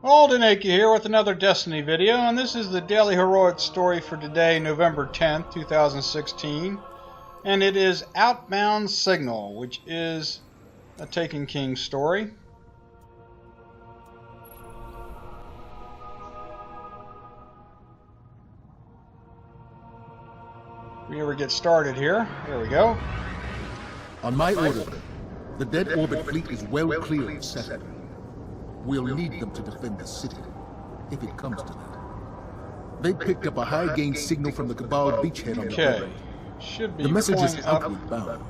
Alden Akey here with another Destiny video, and this is the Daily Heroic story for today, November 10th, 2016. And it is Outbound Signal, which is a Taken King story. We ever get started here. Here we go. On my order, the dead orbit fleet is well clear of Saturn. We'll need them to defend the city, if it comes to that. They picked up a high-gain signal from the Cabal beachhead on the river. Should be the message is pulling up outward bound.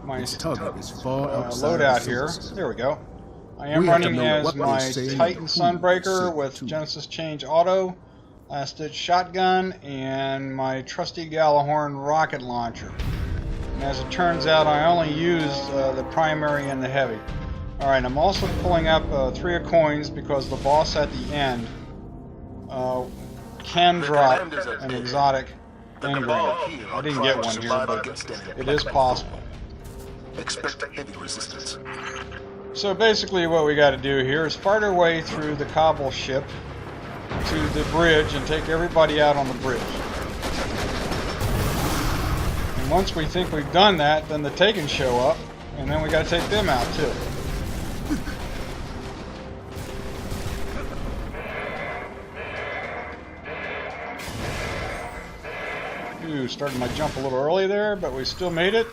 my Its target is far outside loadout the here. system. There we go. I am We have to running know as what my they say Titan and who they Sunbreaker say with to. Genesis Change Auto, Last Ditch Shotgun, and my trusty Gallahorn rocket launcher. And as it turns out, I only used the primary and the heavy. Alright, I'm also pulling up 3 of coins because the boss at the end can drop an exotic engram. I didn't get one here, but it is possible. Expect heavy resistance. So basically what we got to do here is fight our way through the Cabal ship to the bridge and take everybody out on the bridge. And once we think we've done that, then the Taken show up, and then we got to take them out too. Ooh, started my jump a little early there, but we still made it.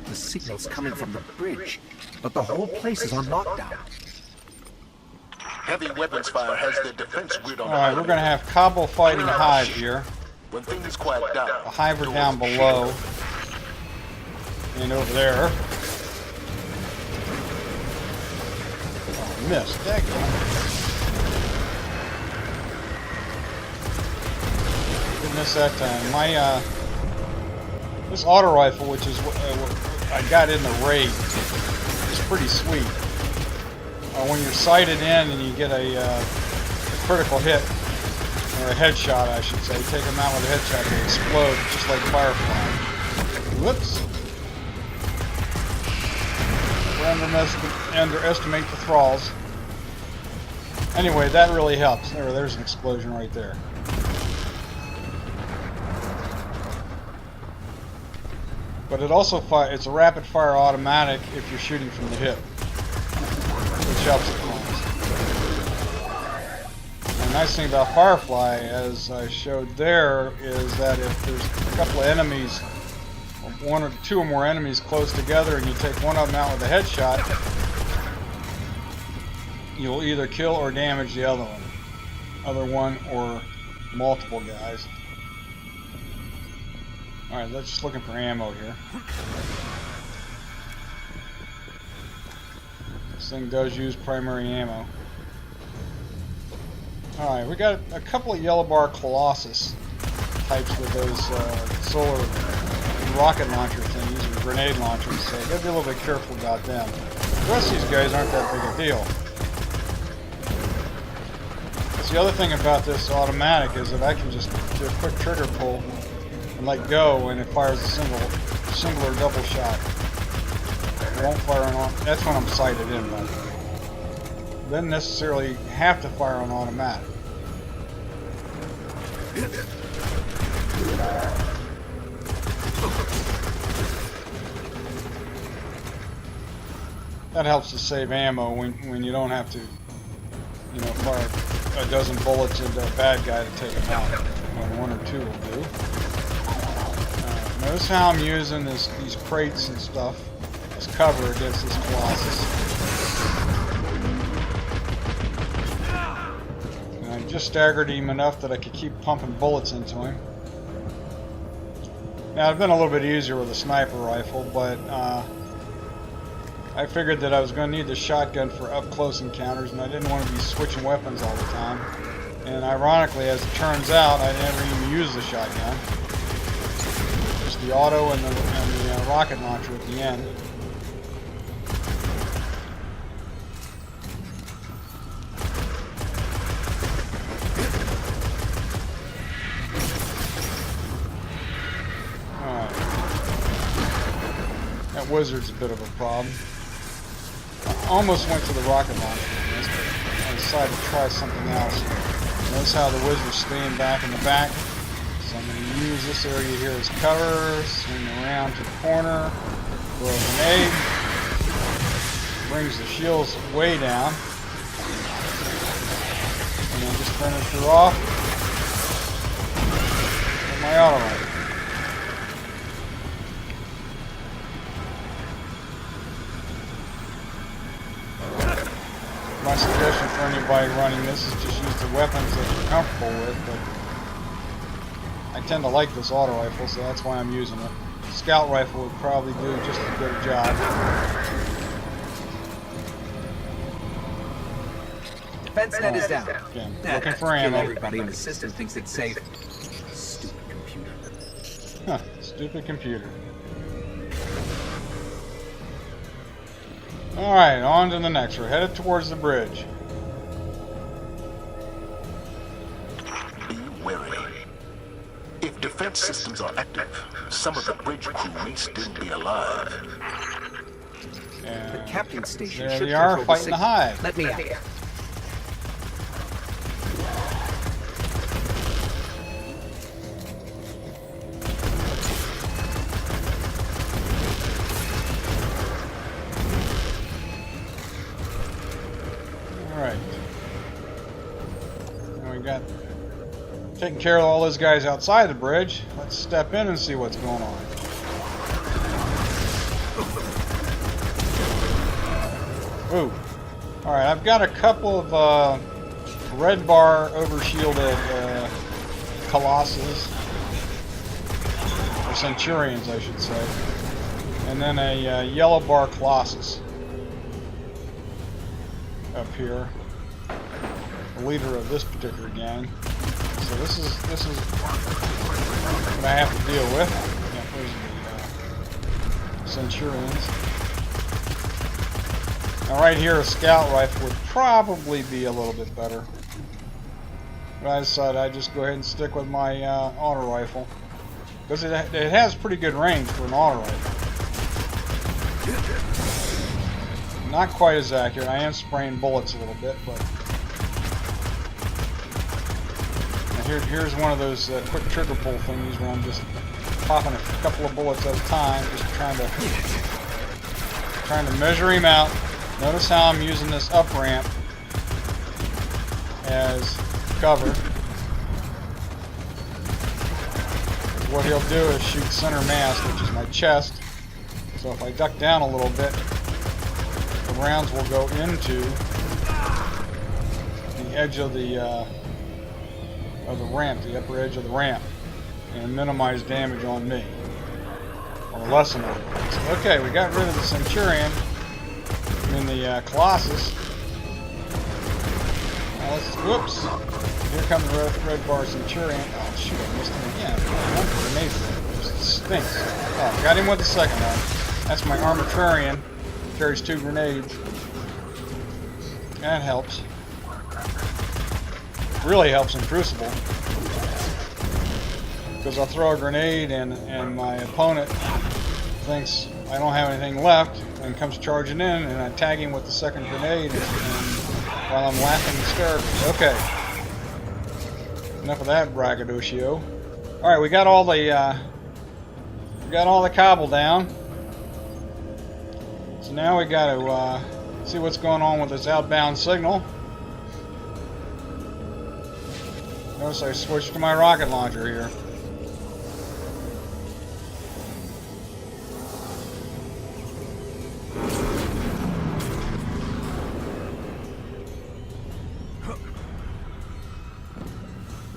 The signal's coming from the bridge, but the whole place is on lockdown. Heavy weapons fire has their defense grid on the Alright, we're going to have Cabal fighting Hive here. When things quiet down, The Hive are down below. And over there. Oh, missed. Daggone. Didn't miss that time. My, this auto rifle, which is what I got in the raid, is pretty sweet. When you're sighted in and you get a critical hit, or a headshot I should say, take them out with a headshot, they explode just like Firefly. Whoops. We underestimate the thralls. Anyway, that really helps. There's an explosion right there. But it also it's a rapid fire automatic if you're shooting from the hip, which helps at times. The nice thing about Firefly, as I showed there, is that if there's a couple of enemies, one or two or more enemies close together, and you take one of them out with a headshot, you'll either kill or damage the other one, or multiple guys. Alright, let's just looking for ammo here. This thing does use primary ammo. Alright, we got a couple of yellow bar Colossus types with those solar rocket launcher things, or grenade launchers, so you gotta be a little bit careful about them. The rest of these guys aren't that big a deal. That's the other thing about this automatic is that I can just do a quick trigger pull and let go, and it fires a single or double shot. It won't fire on. That's when I'm sighted in, by the way. Doesn't necessarily have to fire on automatic. That helps to save ammo when you don't have to, fire a dozen bullets into a bad guy to take him out. When 1 or 2 will do. Notice how I'm using these crates and stuff as cover against this Colossus. And I just staggered him enough that I could keep pumping bullets into him. Now, it's been a little bit easier with a sniper rifle, but I figured that I was going to need the shotgun for up-close encounters, and I didn't want to be switching weapons all the time. And ironically, as it turns out, I never even used the shotgun. Just the auto and the rocket launcher at the end. Alright. That wizard's a bit of a problem. I almost went to the rocket launcher on this, but I decide to try something else. Notice how the wizard's staying back in the back. So I'm going to use this area here as cover, swing around to the corner, throw a grenade, brings the shields way down, and then just finish her off with my auto rifle. My suggestion for anybody running this is just use the weapons that you're comfortable with, but I tend to like this auto rifle, so that's why I'm using it. Scout rifle would probably do just as good a job. Defense net is down. Again, looking for ammo. Everybody in the system thinks it's safe. Stupid computer. Huh, stupid computer. Alright, on to the next. We're headed towards the bridge. Be wary. If defense systems are active, some of the bridge crew may still be alive. And The captain's station there should they are, control fighting the signal. hive. Let me out. Alright. Now we got taking care of all those guys outside the bridge. Let's step in and see what's going on. Ooh. Alright, I've got a couple of red bar overshielded colossus. Or centurions, I should say. And then a yellow bar colossus. Up here, the leader of this particular gang. So this is what I have to deal with. Yeah, there's the centurions. Now right here, a scout rifle would probably be a little bit better. But I decided I'd just go ahead and stick with my auto rifle because it has pretty good range for an auto rifle. Not quite as accurate. I am spraying bullets a little bit, but here's one of those quick trigger pull thingies where I'm just popping a couple of bullets at a time, just trying to measure him out. Notice how I'm using this up ramp as cover. What he'll do is shoot center mass, which is my chest. So if I duck down a little bit, the rounds will go into the edge of the ramp, the upper edge of the ramp, and minimize damage on me, or lessen it. Okay, we got rid of the Centurion and the Colossus. Now let's, whoops! Here comes the red bar Centurion. Oh shoot! I missed him again. One grenade just stinks. Oh, got him with the second one. That's my Armaturarian. Carries 2 grenades. That helps. Really helps in Crucible. Because I'll throw a grenade and my opponent thinks I don't have anything left and comes charging in and I tag him with the second grenade and while I'm laughing hysterically. Okay. Enough of that braggadocio. Alright, we got all the cobble down. So now we got to see what's going on with this outbound signal. Notice I switched to my rocket launcher here.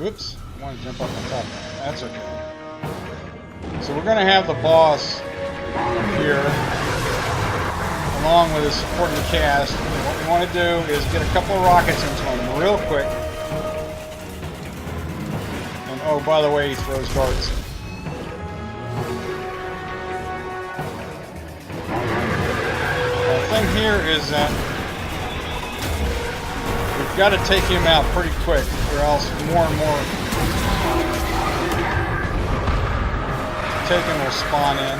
Oops, I want to jump up on top. That's okay. So we're going to have the boss here, along with his supporting cast. And what we want to do is get a couple of rockets into him real quick. And oh, by the way, he throws darts. The thing here is that we've got to take him out pretty quick, or else more and more taken will spawn in.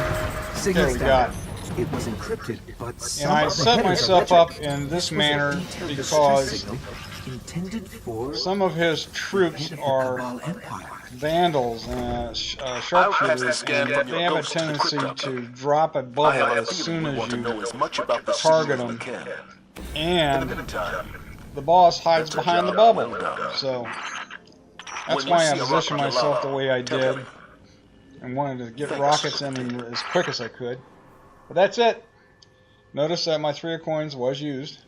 There we got it. It was encrypted, but And I set myself up in this manner because intended for some of his troops are vandals and sharpshooters, and they have a tendency to drop a bubble as soon as you target them. And the boss hides behind the bubble. So that's why I positioned myself the way I did and wanted to get rockets in him as quick as I could. But that's it. Notice that my 3 of coins was used.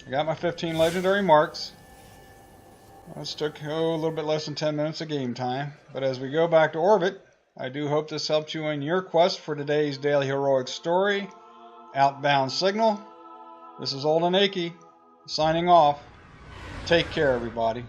I got my 15 legendary marks. This took a little bit less than 10 minutes of game time. But as we go back to orbit, I do hope this helped you in your quest for today's daily heroic story, Outbound Signal. This is Old and Achy, signing off. Take care, everybody.